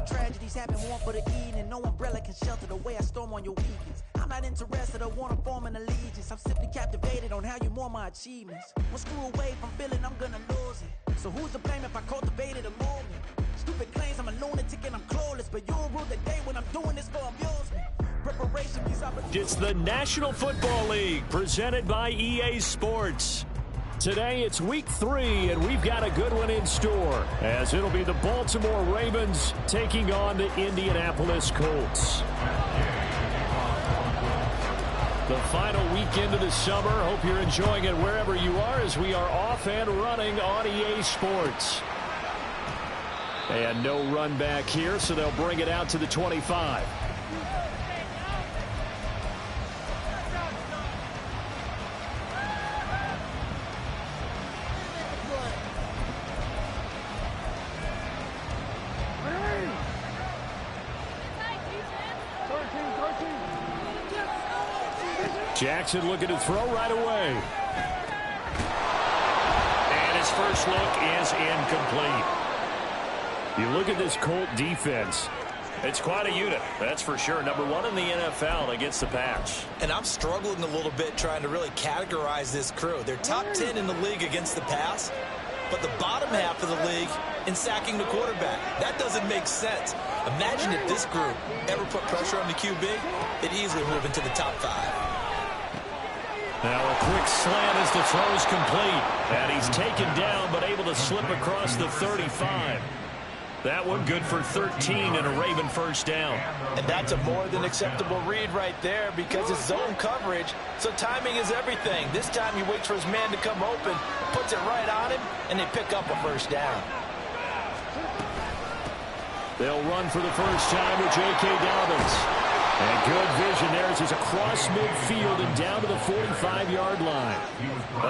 for tragedies happen, one for the evening. No umbrella can shelter the way I storm on your weekends. I'm not interested or want to form an allegiance. I'm simply captivated on how you more my achievements. One screw away from feeling I'm gonna lose it. So who's to blame if I cultivated a movement? Stupid claims I'm a lunatic and I'm clueless, but you'll rule the day when I'm doing this for amusement. Preparation means it's the National Football League presented by EA Sports. Today it's week 3, and we've got a good one in store, as it'll be the Baltimore Ravens taking on the Indianapolis Colts. The final weekend of the summer. Hope you're enjoying it wherever you are, as we are off and running on EA Sports. And no run back here, so they'll bring it out to the 25. Jackson looking to throw right away. And his first look is incomplete. You look at this Colt defense. It's quite a unit, that's for sure. Number 1 in the NFL against the pass. And I'm struggling a little bit trying to really categorize this crew. They're top 10 in the league against the pass, but the bottom half of the league in sacking the quarterback. That doesn't make sense. Imagine if this group ever put pressure on the QB, they'd easily move into the top 5. Now a quick slant as the throw is complete. And he's taken down, but able to slip across the 35. That one good for 13 and a Raven first down. And that's a more than acceptable read right there, because it's zone coverage, so timing is everything. This time he waits for his man to come open, puts it right on him, and they pick up a first down. They'll run for the first time with J.K. Dobbins. And good vision there as he's across midfield and down to the 45-yard line.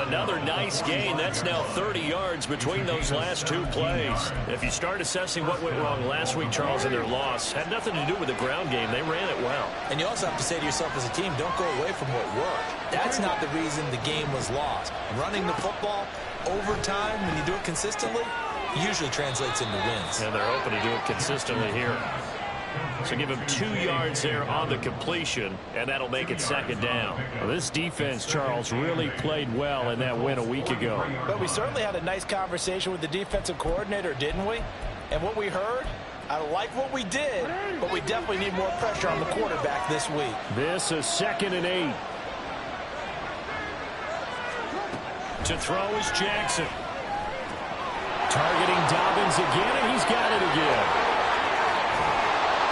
Another nice gain. That's now 30 yards between those last 2 plays. If you start assessing what went wrong last week, Charles, in their loss, had nothing to do with the ground game. They ran it well. And you also have to say to yourself as a team, don't go away from what worked. That's not the reason the game was lost. Running the football over time, when you do it consistently, usually translates into wins. And they're hoping to do it consistently here. So give him 2 yards there on the completion, and that'll make it second down. Well, this defense, Charles, really played well in that win a week ago. But we certainly had a nice conversation with the defensive coordinator, didn't we? And what we heard, I like what we did, but we definitely need more pressure on the quarterback this week. This is 2nd and 8. To throw is Jackson. Targeting Dobbins again, and he's got it again.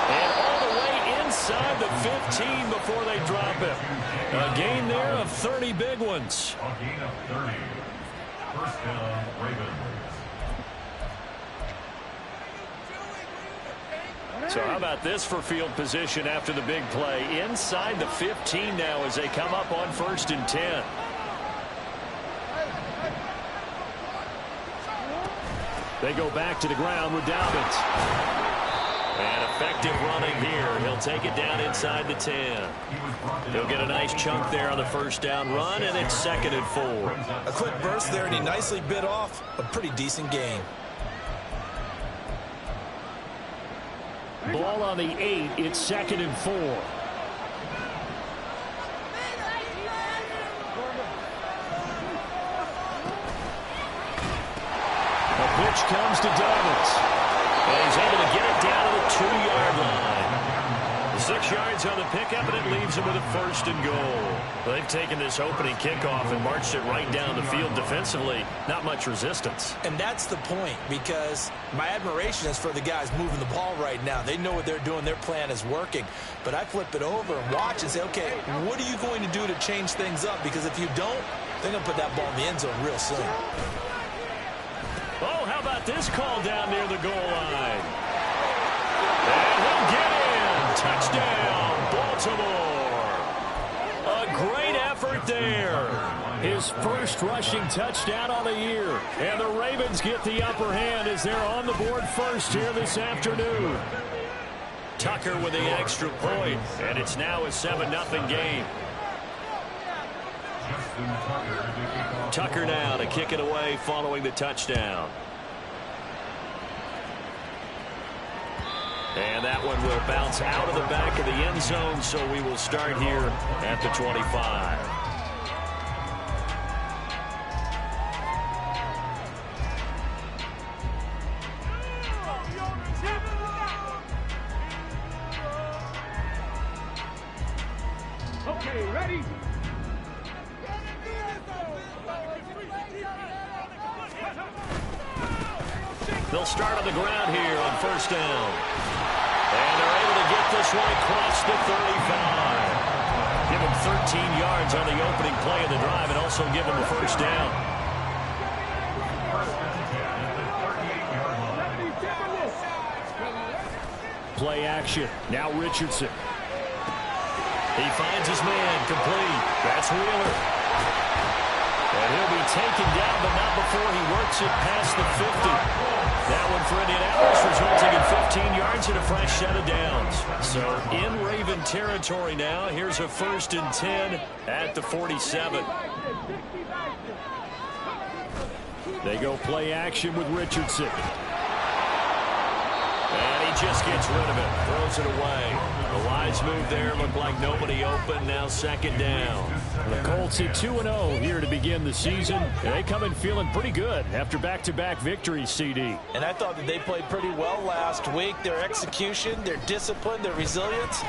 And all the way inside the 15 before they drop him. A gain there of 30 big ones. A gain of 30. First down, Ravens. So how about this for field position after the big play? Inside the 15 now as they come up on 1st and 10. They go back to the ground with Dobbins. And effective running here. He'll take it down inside the 10. He'll get a nice chunk there on the first down run, and it's 2nd and 4. A quick burst there, and he nicely bit off a pretty decent gain. Ball on the 8. It's 2nd and 4. A pitch comes to Dobbins. And he's able to get it down to the 2-yard line. 6 yards on the pickup, and it leaves him with a 1st and goal. They've taken this opening kickoff and marched it right down the field defensively. Not much resistance. And that's the point, because my admiration is for the guys moving the ball right now. They know what they're doing. Their plan is working. But I flip it over and watch and say, okay, what are you going to do to change things up? Because if you don't, they're going to put that ball in the end zone real soon. Oh, how about this call down near the goal line? And he'll get in. Touchdown, Baltimore. A great effort there. His first rushing touchdown on the year. And the Ravens get the upper hand as they're on the board first here this afternoon. Tucker with the extra point, and it's now a 7-0 game. Tucker now to kick it away following the touchdown. And that one will bounce out of the back of the end zone, so we will start here at the 25. Okay, ready? They'll start on the ground here on first down. And they're able to get this one across the 35. Give him 13 yards on the opening play of the drive and also give him a first down. Play action. Now Richardson. He finds his man complete. That's Wheeler. And he'll be taken down, but not before he works it past the 50. That one for Indianapolis resulting in 15 yards and a fresh set of downs. So in Raven territory now. Here's a 1st and 10 at the 47. They go play action with Richardson. And he just gets rid of it. Throws it away. The wise move there. Looked like nobody open. Now 2nd down. The Colts at 2-0 here to begin the season. And they come in feeling pretty good after back-to-back victories, CD. And I thought that they played pretty well last week. Their execution, their discipline, their resilience,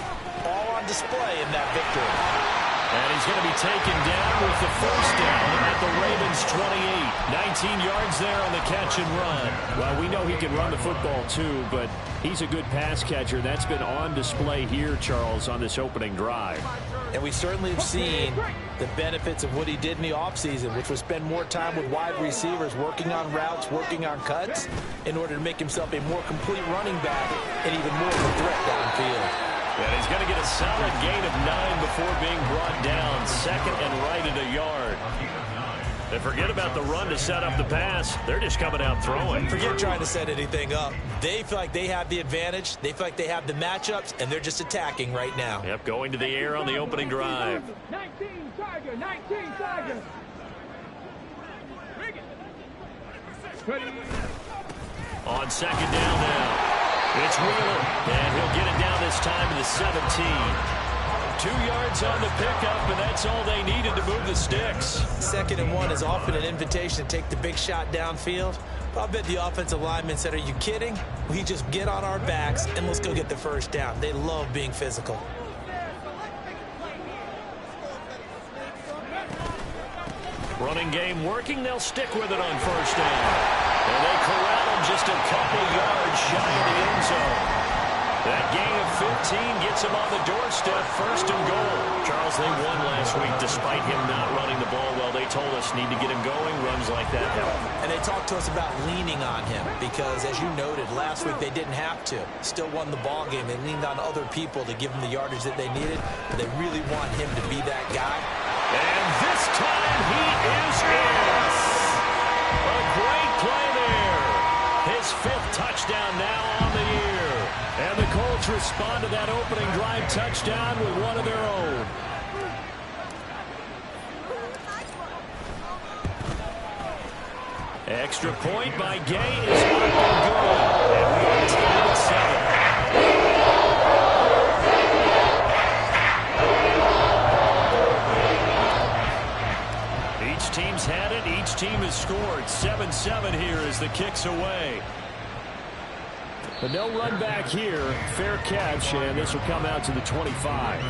all on display in that victory. And he's going to be taken down with the first down at the Ravens 28. 19 yards there on the catch and run. Well, we know he can run the football too, but he's a good pass catcher. That's been on display here, Charles, on this opening drive. And we certainly have seen the benefits of what he did in the offseason, which was spend more time with wide receivers, working on routes, working on cuts, in order to make himself a more complete running back and even more of a threat downfield. And he's going to get a solid gain of 9 before being brought down. 2nd and right at a yard. And forget about the run to set up the pass. They're just coming out throwing. Forget trying to set anything up. They feel like they have the advantage. They feel like they have the matchups, and they're just attacking right now. Yep, going to the air on the opening drive. 19 Tiger, 19 Tiger. On 2nd down now. It's Wheeler, and he'll get it down this time to the 17. 2 yards on the pickup, and that's all they needed to move the sticks. 2nd and 1 is often an invitation to take the big shot downfield. But I bet the offensive linemen said, are you kidding? We just get on our backs, and let's go get the first down. They love being physical. Running game working. They'll stick with it on first down. And they corral him just a couple yards shy of the end zone. That gain of 15 gets him on the doorstep, 1st and goal. Charles, they won last week despite him not running the ball well. They told us need to get him going. Runs like that help. And they talked to us about leaning on him because, as you noted, last week they didn't have to. Still won the ball game. They leaned on other people to give them the yardage that they needed. But they really want him to be that guy. And this time he is in. A great play there. His 5th touchdown now on the year. And the Colts respond to that opening drive touchdown with one of their own. Extra point by Gay is up and good. And we are tied at 7. Each team's had it. Each team has scored. 7-7 here as the kick's away. But no run back here. Fair catch, and this will come out to the 25.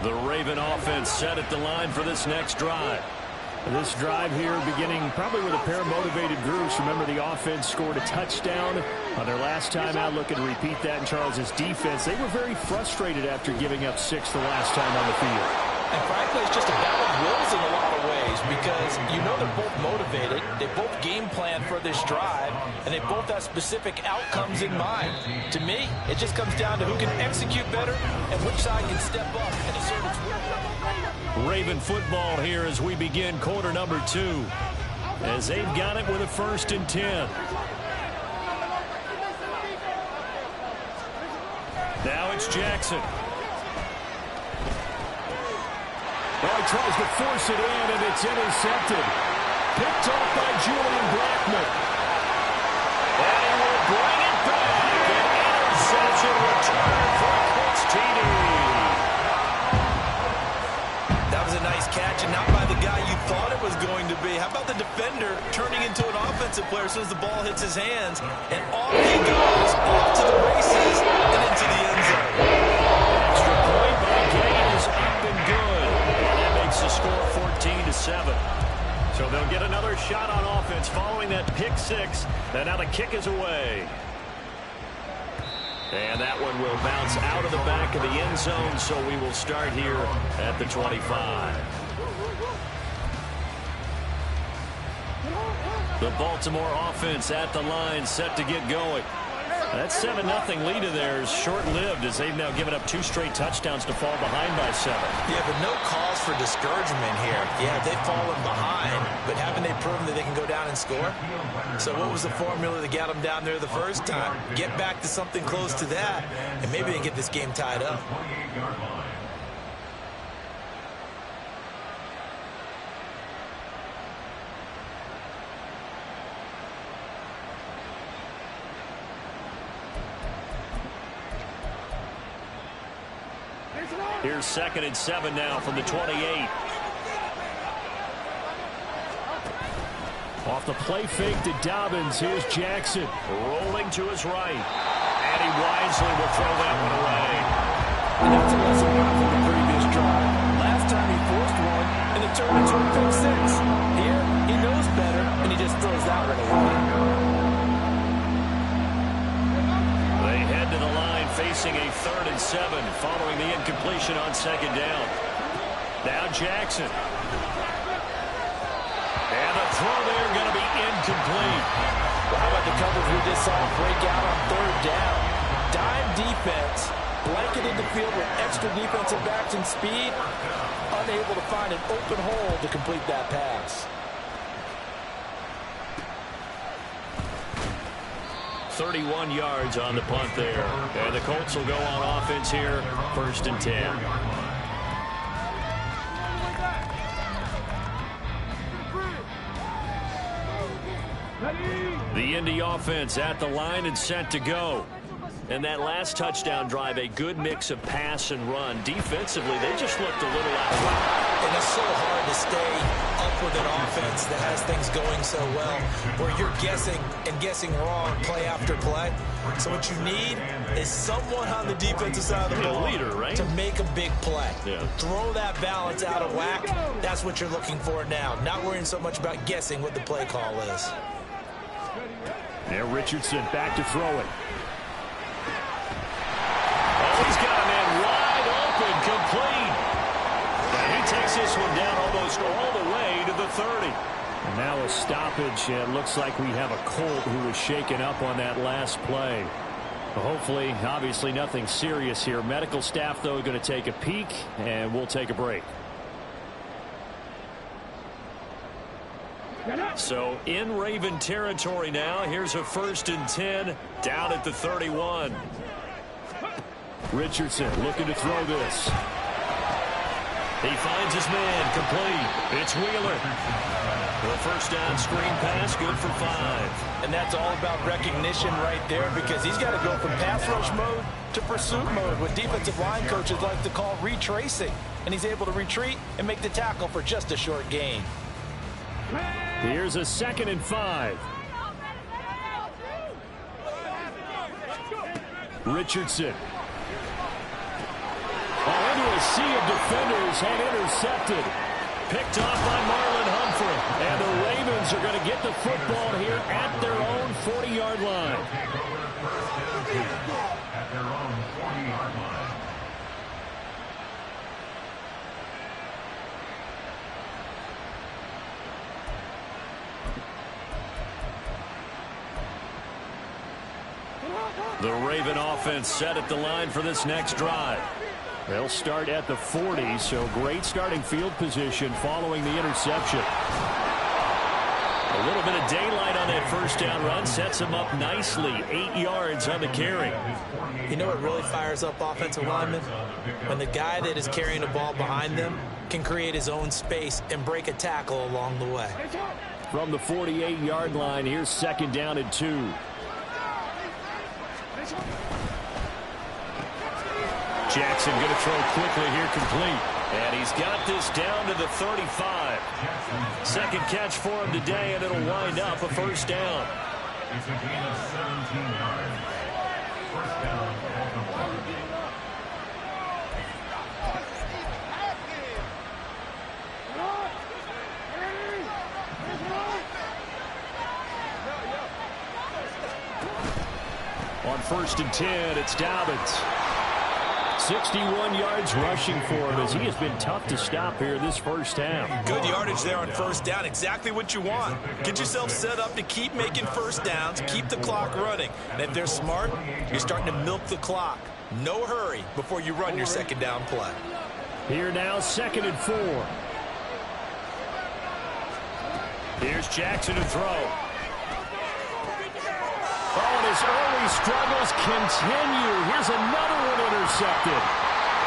The Raven offense set at the line for this next drive. This drive here beginning probably with a pair of motivated groups. Remember, the offense scored a touchdown on their last time out. Looking to repeat that in Charles's defense. They were very frustrated after giving up 6 the last time on the field. And frankly, it's just a battle of wills in a lot of ways because you know they're both motivated. They both game plan for this drive, and they both have specific outcomes in mind. To me, it just comes down to who can execute better and which side can step up and assert its will. Raven football here as we begin quarter number 2. As they've got it with a 1st and 10. Now it's Jackson. Oh, he tries to force it in, and it's intercepted. Picked off by Julian Blackmon. And he will bring it back. An interception return for a Colts TD. That was a nice catch, and not by the guy you thought it was going to be. How about the defender turning into an offensive player as soon as the ball hits his hands, and off he goes, off to the races, and into the end zone. Extra point by Gay is up and good. And that makes the score 14-7. So they'll get another shot on offense following that pick six. And now the kick is away. And that one will bounce out of the back of the end zone, so we will start here at the 25. The Baltimore offense at the line, set to get going. That 7-0 lead of theirs short-lived as they've now given up 2 straight touchdowns to fall behind by 7. Yeah, but no cause for discouragement here. Yeah, they've fallen behind, but haven't they proven that they can go down and score? So what was the formula that got them down there the first time? Get back to something close to that, and maybe they get this game tied up. Here's 2nd and 7 now from the 28. Off the play fake to Dobbins. Here's Jackson. Rolling to his right. And he wisely will throw that one away. And that's a lesson learned from the previous drive. Last time he forced one, and it turned into a pick six. Here, he knows better, and he just throws that one away. They head to the line facing a 3rd and 7 following the incompletion on 2nd down. Now Jackson. And the throw there going to be incomplete. Well, how about the coverage we just saw break out on 3rd down? Dime defense, blanketed the field with extra defensive backs and speed, unable to find an open hole to complete that pass. 31 yards on the punt there. And the Colts will go on offense here, 1st and 10. The Indy offense at the line and set to go. And that last touchdown drive, a good mix of pass and run. Defensively, they just looked a little out of whack. And it's so hard to stay up with an offense that has things going so well, where you're guessing and guessing wrong play after play. So what you need is someone on the defensive side of the ball, leader, right? to make a big play. Yeah. Throw that balance out of whack. That's what you're looking for now. Not worrying so much about guessing what the play call is. Now Richardson back to throw it. He's got a man wide open, complete. And he takes this one down almost all the way to the 30. And now a stoppage. It looks like we have a Colt who was shaken up on that last play. Hopefully, obviously nothing serious here. Medical staff, though, going to take a peek, and we'll take a break. So in Raven territory now. Here's a 1st and 10 down at the 31. Richardson looking to throw this. He finds his man, complete. It's Wheeler. The 1st down screen pass, good for 5. And that's all about recognition right there, because he's got to go from pass rush mode to pursuit mode, what defensive line coaches like to call retracing. And he's able to retreat and make the tackle for just a short gain. Here's a 2nd and 5. Richardson. Into a sea of defenders and intercepted. Picked off by Marlon Humphrey. And the Ravens are going to get the football here at their own 40-yard line. At their own 40-yard line. The Raven offense set at the line for this next drive. They'll start at the 40, so great starting field position following the interception. A little bit of daylight on that first down run sets him up nicely. 8 yards on the carry. You know what really fires up offensive linemen? When the guy that is carrying the ball behind them can create his own space and break a tackle along the way. From the 48-yard line, here's 2nd down and 2. Jackson going to throw quickly here, complete. And he's got this down to the 35. Second catch for him today, and it'll wind up a first down. It's a gain of 17 yards. First down, Baltimore. On 1st and 10, it's Dobbins. 61 yards rushing for him as he has been tough to stop here this first half. Good yardage there on first down. Exactly what you want. Get yourself set up to keep making first downs, keep the clock running. And if they're smart, you're starting to milk the clock. No hurry before you run your second down play. Here now, 2nd and 4. Here's Jackson to throw. Oh, and his early struggles continue. Here's another one intercepted.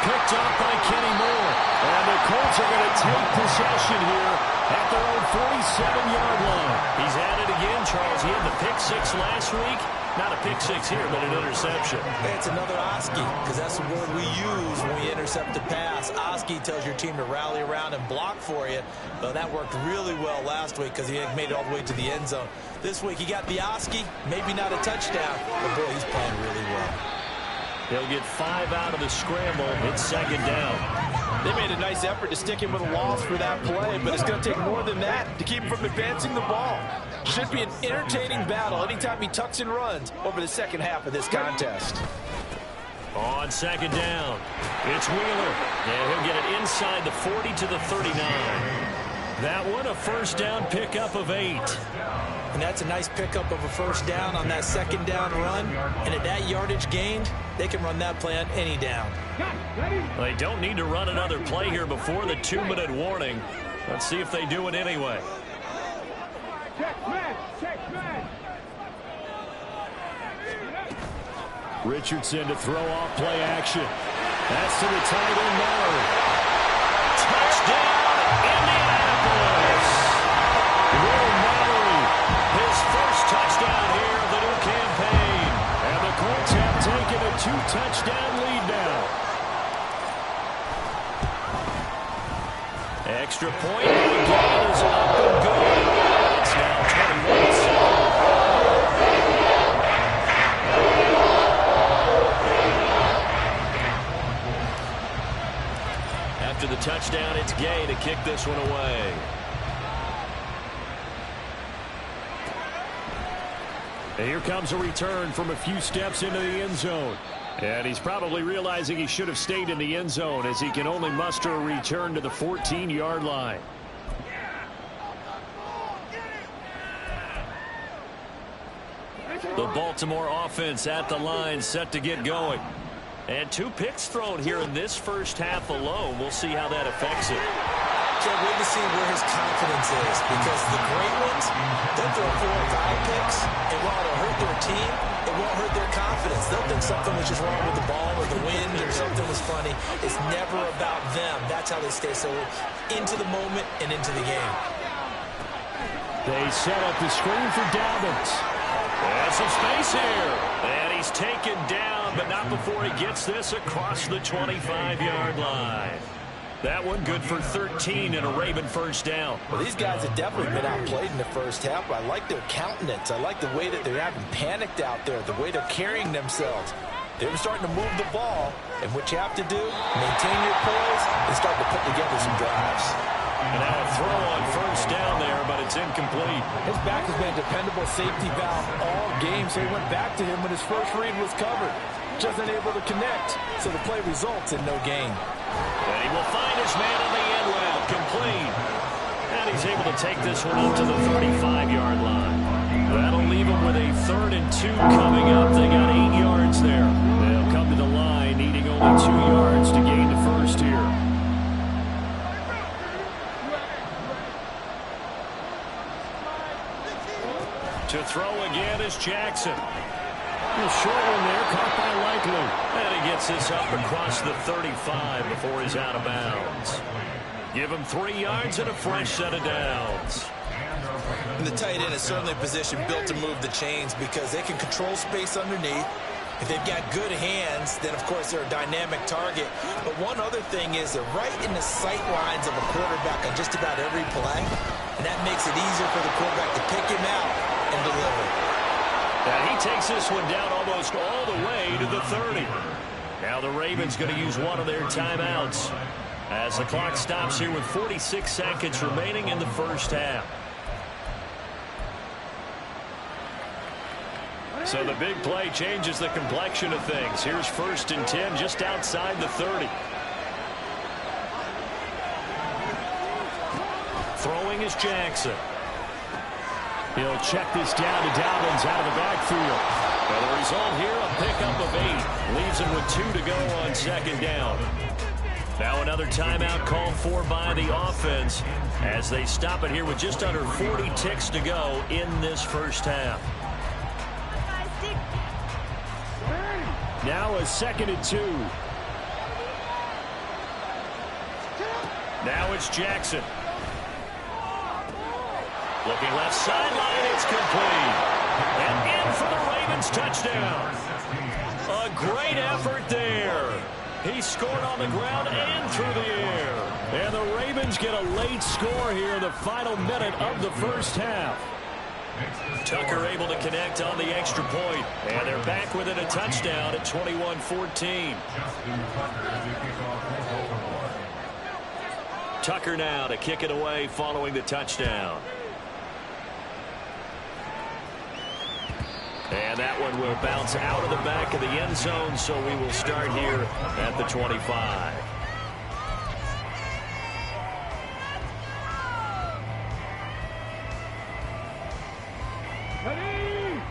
Picked off by Kenny Moore. And the Colts are going to take possession here at their own 47-yard line. He's at it again, Charles. He had the pick 6 last week. Not a pick 6 here, but an interception. It's another Oski, because that's the word we use when we intercept a pass. Oski tells your team to rally around and block for you. But that worked really well last week because he made it all the way to the end zone. This week he got the Oski, maybe not a touchdown, but boy, he's playing really well. He'll get 5 out of the scramble. It's 2nd down. They made a nice effort to stick him with a loss for that play, but it's going to take more than that to keep him from advancing the ball. Should be an entertaining battle anytime he tucks and runs over the second half of this contest. On 2nd down, it's Wheeler. And he'll get it inside the 40 to the 39. That one, a first down pickup of 8. And that's a nice pickup of a first down on that second down run. And at that yardage gained, they can run that play on any down. They don't need to run another play here before the 2-minute warning. Let's see if they do it anyway. Richardson to throw off play action. That's to the tight end Mallory. Touchdown, Indianapolis. Will Mallory. His first touchdown here of the new campaign. And the Colts have taken a 2-touchdown lead now. Extra point. The ball is up and good. It's now 21-7. After the touchdown, it's Gay to kick this one away. And here comes a return from a few steps into the end zone. And he's probably realizing he should have stayed in the end zone as he can only muster a return to the 14-yard line. The Baltimore offense at the line, set to get going. And 2 picks thrown here in this first half alone. We'll see how that affects it. Can't wait to see where his confidence is, because the great ones, they'll throw 4 or 5 picks, and while it'll hurt their team, it won't hurt their confidence. They'll think something was just wrong with the ball or the wind or something was funny. It's never about them. That's how they stay so into the moment and into the game. They set up the screen for Dobbins. There's some space here. And he's taken down, but not before he gets this across the 25-yard line. That one good for 13 and a Raven first down. Well, these guys have definitely been outplayed in the first half. I like their countenance. I like the way that they're having panicked out there, the way they're carrying themselves. They're starting to move the ball, and what you have to do, maintain your poise and start to put together some drives. And now a throw on first down there, but it's incomplete. His back has been a dependable safety valve all game, so he went back to him when his first read was covered. Just unable to connect, so the play results in no gain. And he will find his man on the end route, complete. And he's able to take this one up to the 35-yard line. That'll leave him with a 3rd and 2 coming up. They got 8 yards there. They'll come to the line, needing only 2 yards to gain the first here. is Jackson. A short one there, caught by Likely. And he gets this up across the 35 before he's out of bounds. Give him 3 yards and a fresh set of downs. And the tight end is certainly a position built to move the chains because they can control space underneath. If they've got good hands, then, of course, they're a dynamic target. But one other thing is they're right in the sight lines of a quarterback on just about every play, and that makes it easier for the quarterback to pick him out and deliver. And he takes this one down almost all the way to the 30. Now the Ravens going to use one of their timeouts as the clock stops here with 46 seconds remaining in the first half. So the big play changes the complexion of things. Here's 1st and 10 just outside the 30. Throwing is Jackson. He'll check this down to Dobbins out of the backfield. And the result here, a pickup of 8. Leaves him with 2 to go on 2nd down. Now another timeout called for by the offense as they stop it here with just under 40 ticks to go in this first half. Now a 2nd and 2. Now it's Jackson. Looking left sideline, it's complete. And in for the Ravens touchdown. A great effort there. He scored on the ground and through the air. And the Ravens get a late score here in the final minute of the first half. Tucker able to connect on the extra point. And they're back within a touchdown at 21-14. Tucker now to kick it away following the touchdown. And that one will bounce out of the back of the end zone, so we will start here at the 25.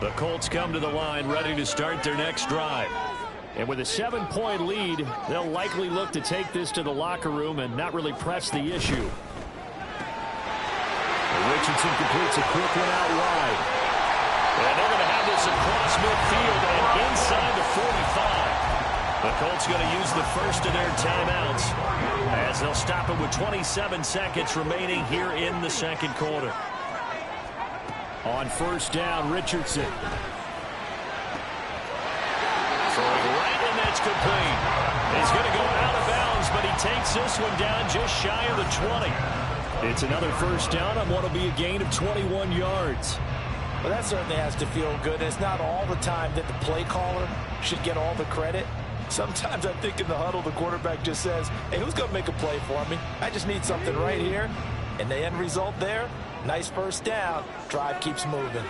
The Colts come to the line ready to start their next drive. And with a 7-point lead, they'll likely look to take this to the locker room and not really press the issue. Richardson completes a quick one out wide. And they're going to have this across midfield and inside the 45. The Colts going to use the first of their timeouts as they'll stop it with 27 seconds remaining here in the second quarter. On 1st down, Richardson. Throwing right, and that's complete. He's going to go out of bounds, but he takes this one down just shy of the 20. It's another 1st down on what will be a gain of 21 yards. Well, that certainly has to feel good. It's not all the time that the play caller should get all the credit. Sometimes I think in the huddle, the quarterback just says, hey, who's going to make a play for me? I just need something right here. And the end result there, nice 1st down. Drive keeps moving.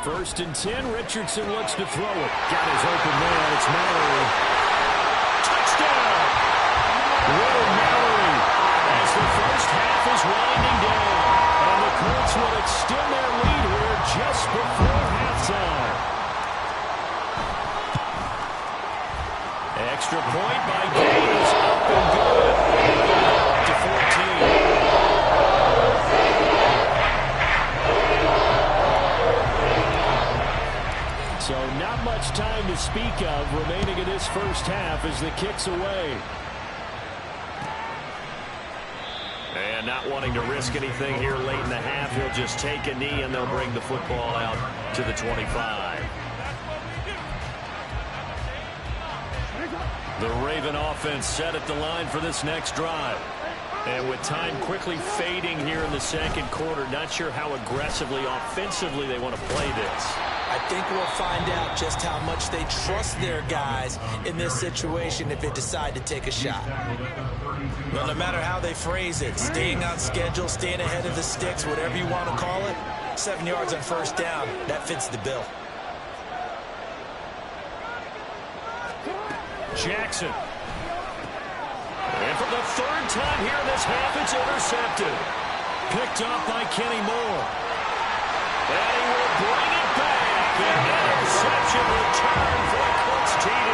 1st and 10, Richardson looks to throw it. Got his open man. It's Mallory. Touchdown! Will Mallory. As the first half is winding down. And the Colts will extend their lead here just before halftime. Extra point by Gaines, up and good. Up to 14. So not much time to speak of remaining in this first half as the kick's away. And not wanting to risk anything here late in the half, he'll just take a knee and they'll bring the football out to the 25. The Raven offense set at the line for this next drive. And with time quickly fading here in the second quarter, not sure how aggressively, offensively they want to play this. I think we'll find out just how much they trust their guys in this situation if they decide to take a shot. Well, no matter how they phrase it, staying on schedule, staying ahead of the sticks, whatever you want to call it, 7 yards on 1st down, that fits the bill. Jackson. And for the 3rd time here in this half, it's intercepted. Picked off by Kenny Moore. And he will bring it back. An interception return for the Colts TD.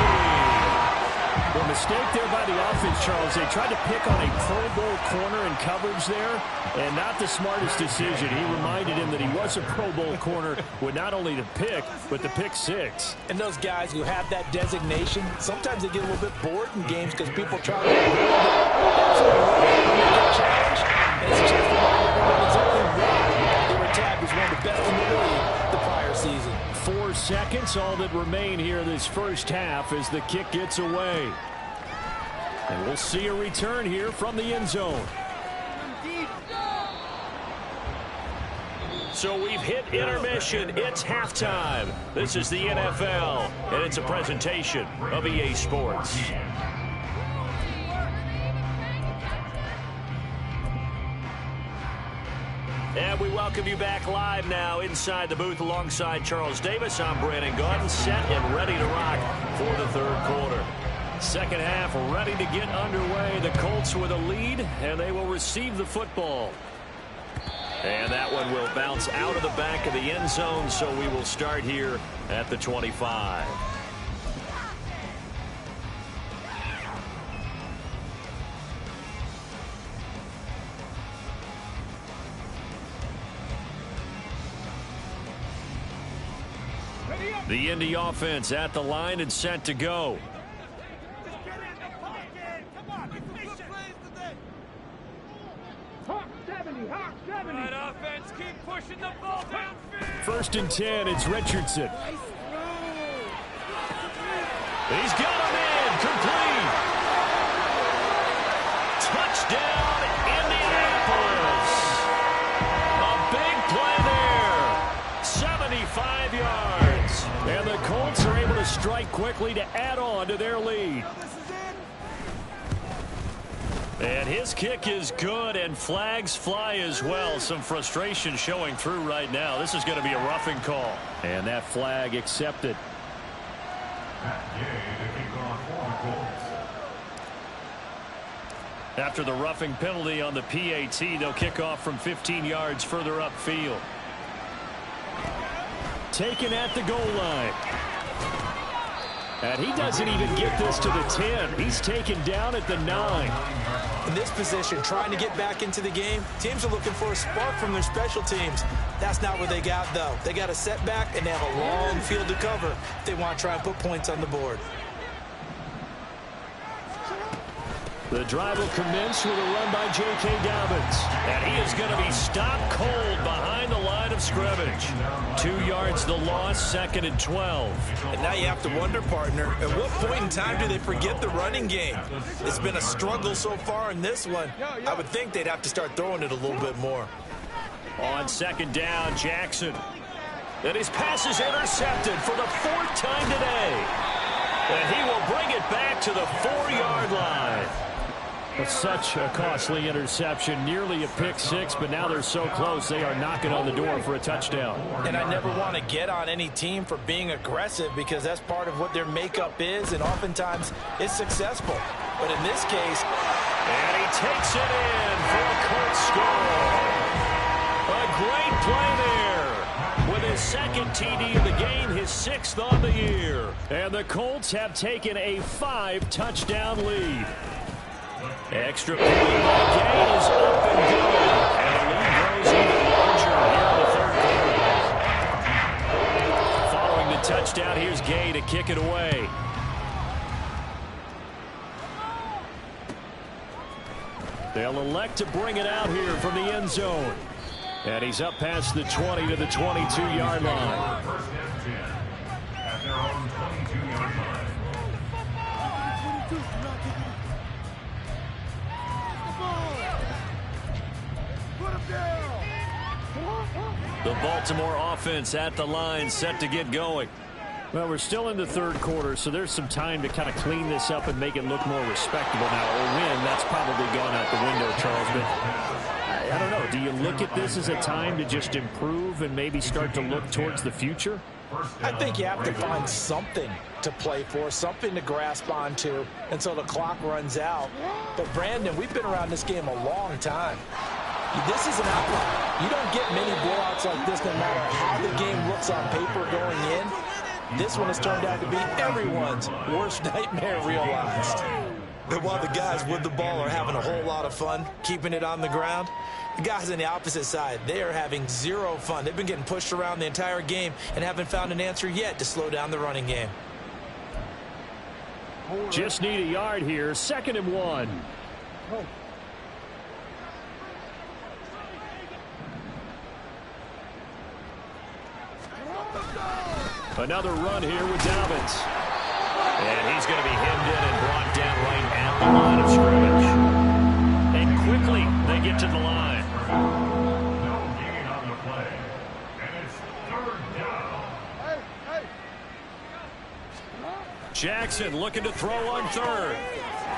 From mistake there by the offense, Charles. They tried to pick on a Pro Bowl corner in coverage there, and not the smartest decision. He reminded him that he was a Pro Bowl corner with not only the pick, but the pick six. And those guys who have that designation, sometimes they get a little bit bored in games because people try to that's what when they get challenged, and it's a chance to remind everyone exactly why they were tagged as one of the best in the league the prior season. 4 seconds, all that remain here this first half as the kick gets away. And we'll see a return here from the end zone. So we've hit intermission. It's halftime. This is the NFL, and it's a presentation of EA Sports. And we welcome you back live now inside the booth alongside Charles Davis. I'm Brandon Gaudin, set and ready to rock for the third quarter. Second half ready to get underway. The Colts with a lead, and they will receive the football. And that one will bounce out of the back of the end zone, so we will start here at the 25. The Indy offense at the line and set to go. Right offense, keep pushing the ball downfield. First and 10, it's Richardson. He's got him in, complete. Touchdown, Indianapolis. A big play there. 75 yards. And the Colts are able to strike quickly to add on to their lead. And his kick is good, and flags fly as well. Some frustration showing through right now. This is going to be a roughing call. And that flag accepted. After the roughing penalty on the PAT, they'll kick off from 15 yards further upfield. Taken at the goal line. And he doesn't even get this to the 10. He's taken down at the 9. In this position, trying to get back into the game, teams are looking for a spark from their special teams. That's not what they got, though. They got a setback, and they have a long field to cover if they want to try and put points on the board. The drive will commence with a run by J.K. Dobbins. And he is going to be stopped cold behind the line of scrimmage. 2 yards the loss, second and 12. And now you have to wonder, partner, at what point in time do they forget the running game? It's been a struggle so far in this one. I would think they'd have to start throwing it a little bit more. On second down, Jackson. And his pass is intercepted for the 4th time today. And he will bring it back to the 4-yard line. It's such a costly interception, nearly a pick six, but now they're so close they are knocking on the door for a touchdown. And I never want to get on any team for being aggressive because that's part of what their makeup is, and oftentimes it's successful. But in this case, and he takes it in for a Colts score. A great play there. With his second TD of the game, his 6th on the year. And the Colts have taken a 5-touchdown lead. Extra point by Gay is up and good. And the lead grows even larger here in the third quarter. Following the touchdown, here's Gay to kick it away. They'll elect to bring it out here from the end zone. And he's up past the 20 to the 22-yard line. First and 10 at their own 22-yard line. The Baltimore offense at the line, set to get going. Well, we're still in the third quarter, so there's some time to kind of clean this up and make it look more respectable now. A win, that's probably gone out the window, Charles. But I don't know. Do you look at this as a time to just improve and maybe start to look towards the future? I think you have to find something to play for, something to grasp onto until the clock runs out. But, Brandon, we've been around this game a long time. This is an outlier. You don't get many blowouts like this no matter how the game looks on paper going in. This one has turned out to be everyone's worst nightmare realized. And while the guys with the ball are having a whole lot of fun keeping it on the ground, the guys on the opposite side, they are having zero fun. They've been getting pushed around the entire game and haven't found an answer yet to slow down the running game. Just need a yard here. 2nd and 1. Another run here with Dobbins. And he's going to be hemmed in and brought down right at the line of scrimmage. And quickly they get to the line. No gain on the play. And it's 3rd down. Jackson looking to throw on 3rd.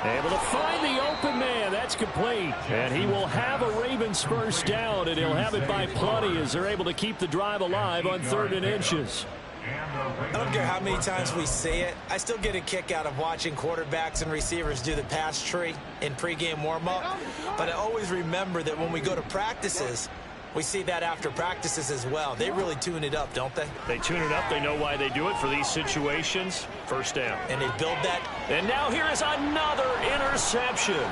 Able to find the open man. That's complete. And he will have a Ravens first down, and he'll have it by plenty as they're able to keep the drive alive on 3rd and inches. I don't care how many times we say it, I still get a kick out of watching quarterbacks and receivers do the pass tree in pregame warm-up. But I always remember that when we go to practices, we see that after practices as well. They really tune it up, don't they? They tune it up. They know why they do it for these situations. First down. And they build that. And now here is another interception.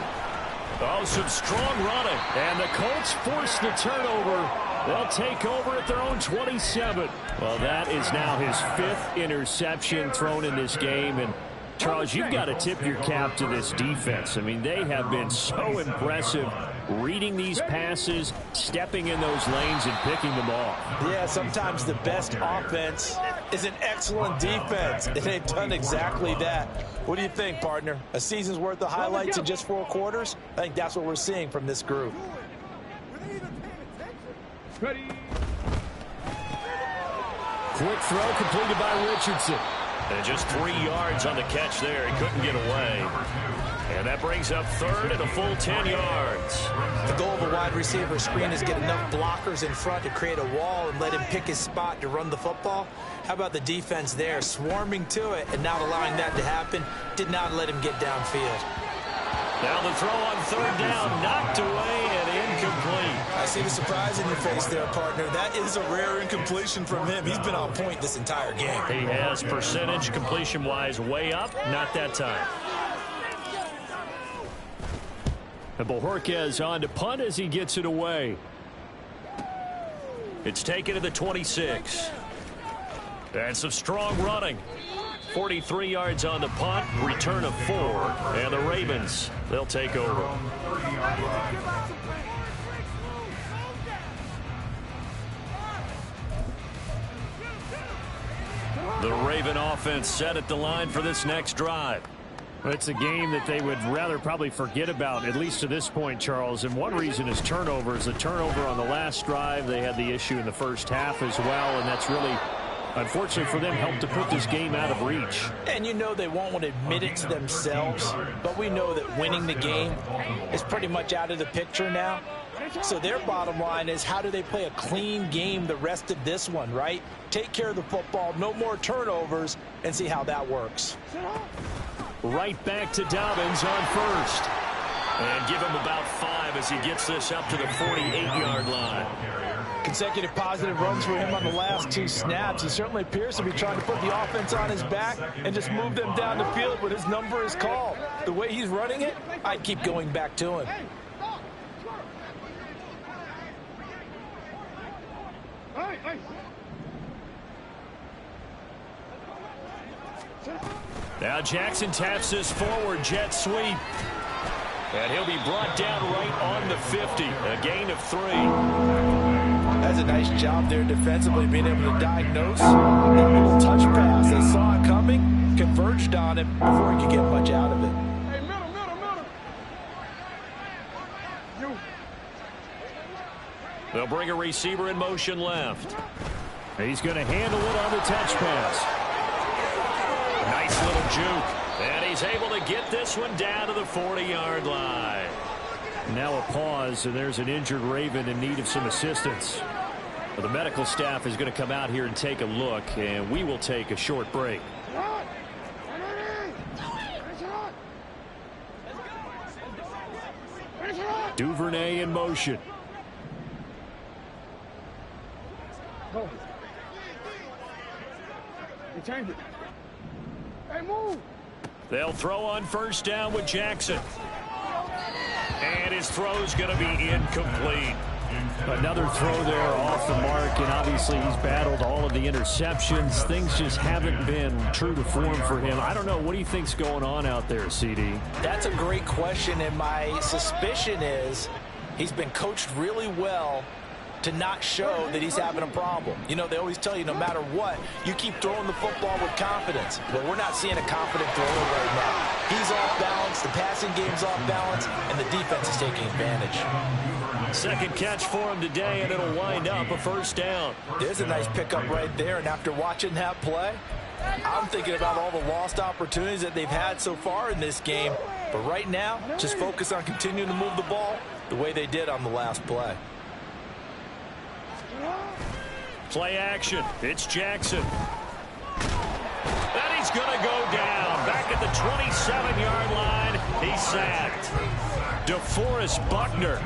Oh, some strong running. And the Colts force the turnover. They'll take over at their own 27. Well, that is now his 5th interception thrown in this game. And, Charles, you've got to tip your cap to this defense. I mean, they have been so impressive reading these passes, stepping in those lanes, and picking them off. Yeah, sometimes the best offense is an excellent defense, and they've done exactly that. What do you think, partner? A season's worth of highlights in just 4 quarters? I think that's what we're seeing from this group. Ready. Quick throw completed by Richardson. And just 3 yards on the catch there. He couldn't get away. And that brings up 3rd and a full 10 yards. The goal of a wide receiver screen is get enough blockers in front to create a wall and let him pick his spot to run the football. How about the defense there, swarming to it and not allowing that to happen? Did not let him get downfield. Now the throw on 3rd down, knocked away and incomplete. I see the surprise in your face there, partner. That is a rare incompletion from him. He's been on point this entire game. He has percentage completion-wise way up, not that time. And Bojorquez on to punt as he gets it away. It's taken to the 26. And some strong running. 43 yards on the punt, return of 4, and the Ravens, they'll take over. The Raven offense set at the line for this next drive. It's a game that they would rather probably forget about, at least to this point, Charles. And one reason is turnovers. The turnover on the last drive, they had the issue in the first half as well, and that's really, unfortunately for them, helped to put this game out of reach. And you know they won't want to admit it to themselves, but we know that winning the game is pretty much out of the picture now. So their bottom line is, how do they play a clean game the rest of this one, right? Take care of the football, no more turnovers, and see how that works. Right back to Dobbins on 1st. And give him about 5 as he gets this up to the 48-yard line. Consecutive positive runs for him on the last 2 snaps. He certainly appears to be trying to put the offense on his back and just move them down the field when his number is called. The way he's running it, I'd keep going back to him. Now Jackson taps this forward jet sweep. And he'll be brought down right on the 50. A gain of 3. That's a nice job there defensively, being able to diagnose that little touch pass. They saw it coming, converged on it before he could get much out of it. Hey, middle. They'll bring a receiver in motion left. He's going to handle it on the touch pass. Nice little juke. And he's able to get this one down to the 40-yard line. Now a pause, and there's an injured Raven in need of some assistance. Well, the medical staff is going to come out here and take a look, and we will take a short break. Duvernay in motion. Change it. Hey, move. They'll throw on first down with Jackson. And his throw's going to be incomplete. Another throw there off the mark, and obviously he's battled all of the interceptions. Things just haven't been true to form for him. I don't know. What do you think's going on out there, CD? That's a great question, and my suspicion is he's been coached really well to not show that he's having a problem. You know, they always tell you no matter what, you keep throwing the football with confidence. Well, we're not seeing a confident thrower right now. He's off balance, the passing game's off balance, and the defense is taking advantage. Second catch for him today, and it'll wind up a first down. There's a nice pickup right there, and after watching that play, I'm thinking about all the lost opportunities that they've had so far in this game. But right now, just focus on continuing to move the ball the way they did on the last play. Play action. It's Jackson. And he's going to go down. Back at the 27-yard line. He's sacked. DeForest Buckner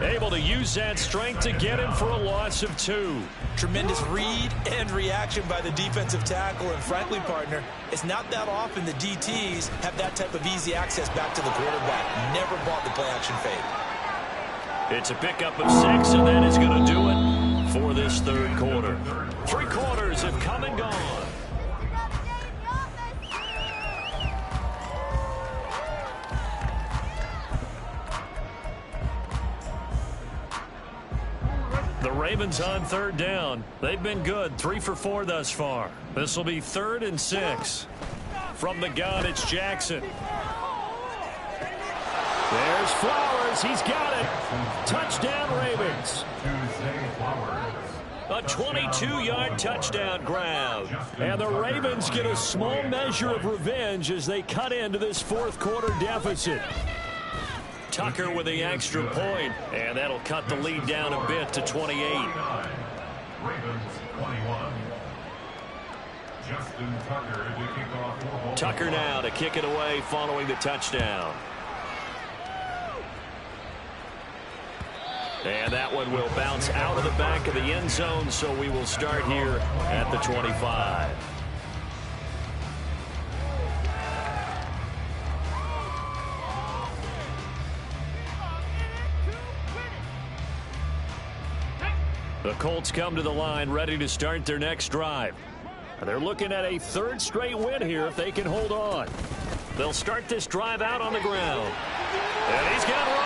able to use that strength to get him for a loss of 2. Tremendous read and reaction by the defensive tackle. And frankly, partner, it's not that often the DTs have that type of easy access back to the quarterback. Never bought the play action fade. It's a pickup of 6, and that is going to do it for this third quarter. 3 quarters have come and gone. The Ravens on third down. They've been good. 3 for 4 thus far. This will be 3rd and 6. From the gun, it's Jackson. There's Flowers. He's got it. Touchdown, Ravens. A 22-yard touchdown grab. And the Ravens get a small measure of revenge as they cut into this fourth quarter deficit. Tucker with the extra point, and that'll cut the lead down a bit to 28. Ravens 21. Justin Tucker to kick off. Tucker now to kick it away following the touchdown. And that one will bounce out of the back of the end zone, so we will start here at the 25. The Colts come to the line ready to start their next drive. They're looking at a 3rd straight win here if they can hold on. They'll start this drive out on the ground. And he's got room.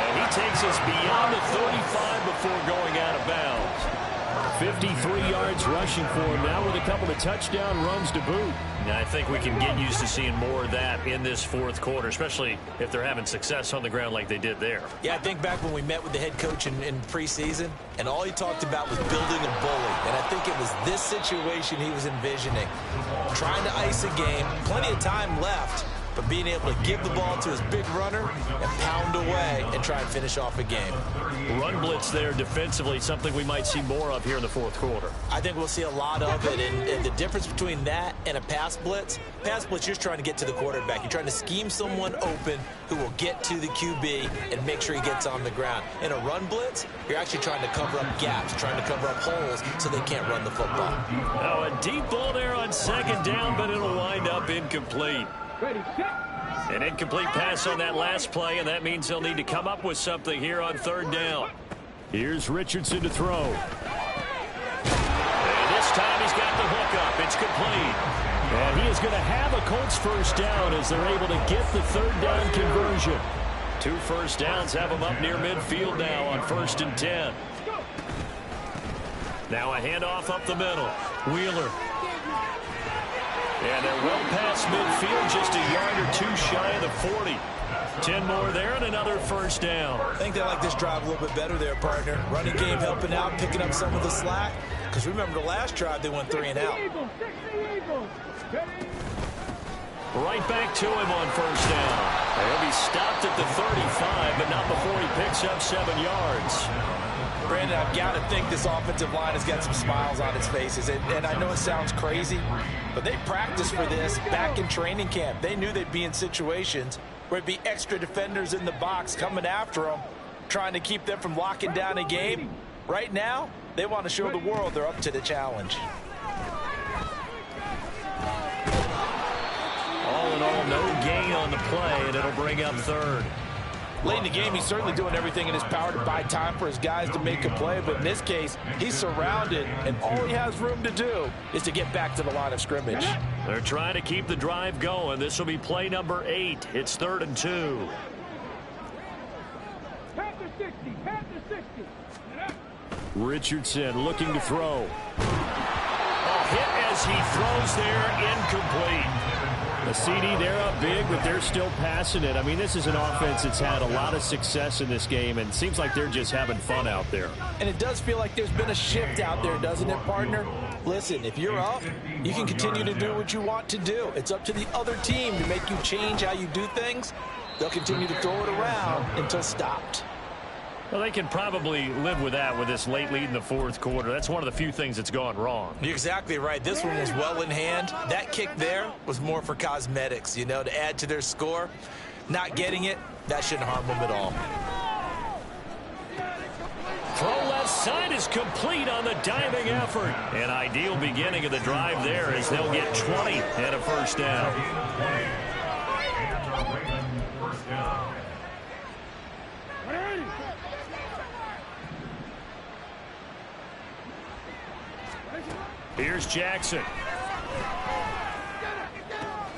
And he takes us beyond the 35 before going out of bounds. 53 yards rushing for him now with a couple of touchdown runs to boot. I think we can get used to seeing more of that in this fourth quarter, especially if they're having success on the ground like they did there. Yeah, I think back when we met with the head coach in preseason, and all he talked about was building a bully. And I think it was this situation he was envisioning. Trying to ice a game, plenty of time left, but being able to give the ball to his big runner and pound away and try and finish off a game. Run blitz there defensively, something we might see more of here in the fourth quarter. I think we'll see a lot of it, and the difference between that and a pass blitz, you're just trying to get to the quarterback. You're trying to scheme someone open who will get to the QB and make sure he gets on the ground. In a run blitz, you're actually trying to cover up gaps, trying to cover up holes so they can't run the football. Oh, a deep ball there on 2nd down, but it'll wind up incomplete. An incomplete pass on that last play, and that means they'll need to come up with something here on 3rd down. Here's Richardson to throw. And this time he's got the hook up. It's complete. And he is going to have a Colts first down as they're able to get the 3rd down conversion. 2 first downs have them up near midfield now on 1st and 10. Now a handoff up the middle. Wheeler. And they're well past midfield, just a yard or 2 shy of the 40. 10 more there and another first down. I think they like this drive a little bit better there, partner. Running game helping out, picking up some of the slack. Because remember the last drive, they went 3 and out. Right back to him on 1st down. He'll be stopped at the 35, but not before he picks up 7 yards. Brandon, I've got to think this offensive line has got some smiles on its faces. And I know it sounds crazy, but they practiced for this back in training camp. They knew they'd be in situations where it'd be extra defenders in the box coming after them, trying to keep them from locking down a game. Right now, they want to show the world they're up to the challenge. It'll bring up third. Late in the game, he's certainly doing everything in his power to buy time for his guys to make a play. But in this case, he's surrounded, and all he has room to do is to get back to the line of scrimmage. They're trying to keep the drive going. This will be play number 8. It's 3rd and 2. Richardson looking to throw. A hit as he throws there, incomplete. The CD, they're up big, but they're still passing it. I mean, this is an offense that's had a lot of success in this game, and it seems like they're just having fun out there. And it does feel like there's been a shift out there, doesn't it, partner? Listen, if you're up, you can continue to do what you want to do. It's up to the other team to make you change how you do things. They'll continue to throw it around until stopped. Well, they can probably live with that with this late lead in the fourth quarter. That's one of the few things that's gone wrong. You're exactly right. This one was well in hand. That kick there was more for cosmetics, you know, to add to their score. Not getting it, that shouldn't harm them at all. Throw left side is complete on the diving effort. An ideal beginning of the drive there as they'll get 20 and a first down. Here's Jackson.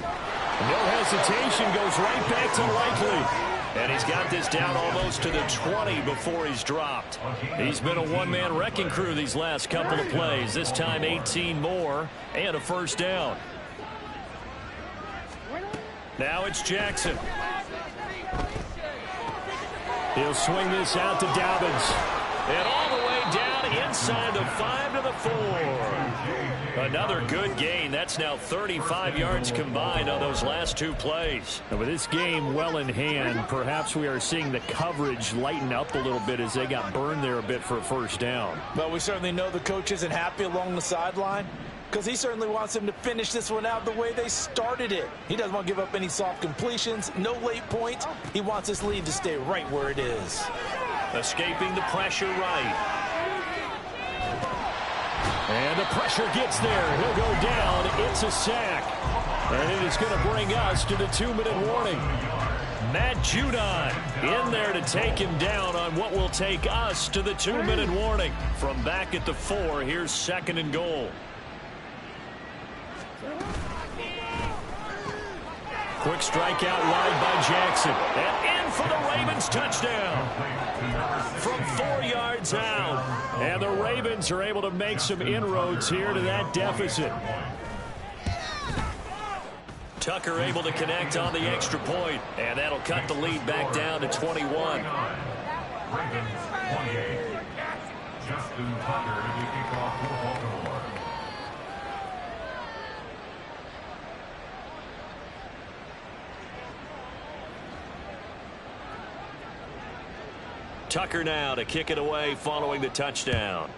No hesitation, goes right back to Likely. And he's got this down almost to the 20 before he's dropped. He's been a one-man wrecking crew these last couple of plays. This time 18 more and a first down. Now it's Jackson. He'll swing this out to Dobbins. And all the way down inside the 5 to the 4. Another good gain. That's now 35 yards combined on those last 2 plays. And with this game well in hand, perhaps we are seeing the coverage lighten up a little bit as they got burned there a bit for a first down. But we certainly know the coach isn't happy along the sideline because he certainly wants them to finish this one out the way they started it. He doesn't want to give up any soft completions, no late points. He wants this lead to stay right where it is. Escaping the pressure right. And the pressure gets there. He'll go down. It's a sack. And it is going to bring us to the 2-minute warning. Matt Judon in there to take him down on what will take us to the 2-minute warning. From back at the 4, here's 2nd and goal. Quick strikeout wide by Jackson. And in for the Ravens touchdown. From 4 yards out. And the Ravens are able to make some inroads here to that deficit. Tucker able to connect on the extra point. And that'll cut the lead back down to 21. Ravens 28. Justin Tucker to kick off for Baltimore. Tucker now to kick it away following the touchdown.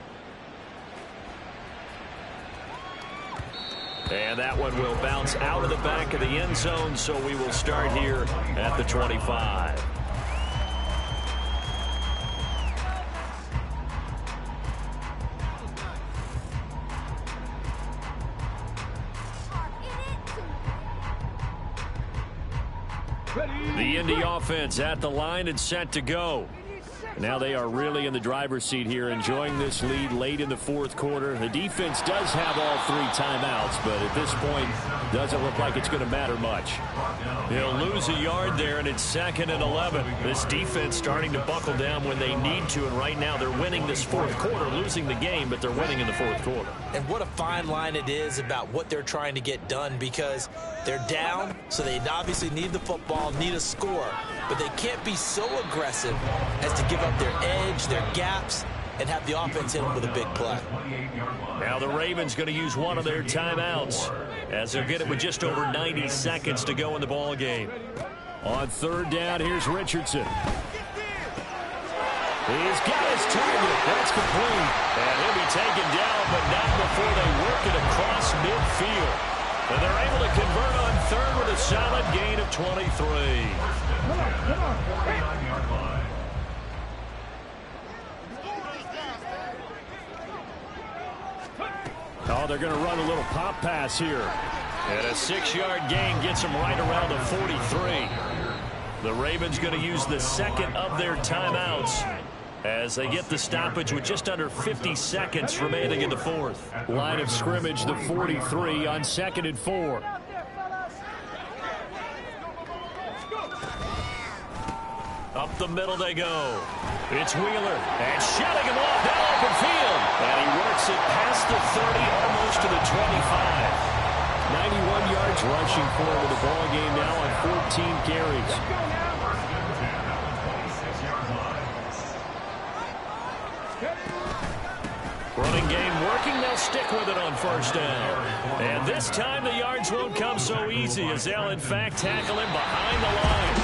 And that one will bounce out of the back of the end zone, so we will start here at the 25. The Indy offense at the line and set to go. Now they are really in the driver's seat here, enjoying this lead late in the fourth quarter. The defense does have all 3 timeouts, but at this point, doesn't look like it's going to matter much. He'll lose a yard there, and it's 2nd and 11. This defense starting to buckle down when they need to, and right now they're winning this fourth quarter, losing the game, but they're winning in the fourth quarter. And what a fine line it is about what they're trying to get done, because they're down, so they obviously need the football, need a score, but they can't be so aggressive as to give up their edge, their gaps, and have the offense hit them with a big play. Now the Ravens going to use one of their timeouts as they'll get it with just over 90 seconds to go in the ball game. On 3rd down, here's Richardson. He's got his target. That's complete. And he'll be taken down, but not before they work it across midfield. And they're able to convert on 3rd with a solid gain of 23. Oh, they're going to run a little pop pass here. And a 6-yard gain gets them right around the 43. The Ravens going to use the second of their timeouts as they get the stoppage with just under 50 seconds remaining in the fourth. Line of scrimmage, the 43 on 2nd and 4. Up the middle they go. It's Wheeler. And shutting him off down open field. And he works it past the 30, almost to the 25. 91 yards rushing for him in the ball game now on 14 carries. Running game working. They'll stick with it on first down. And this time the yards won't come so easy as they'll in fact tackle him behind the line.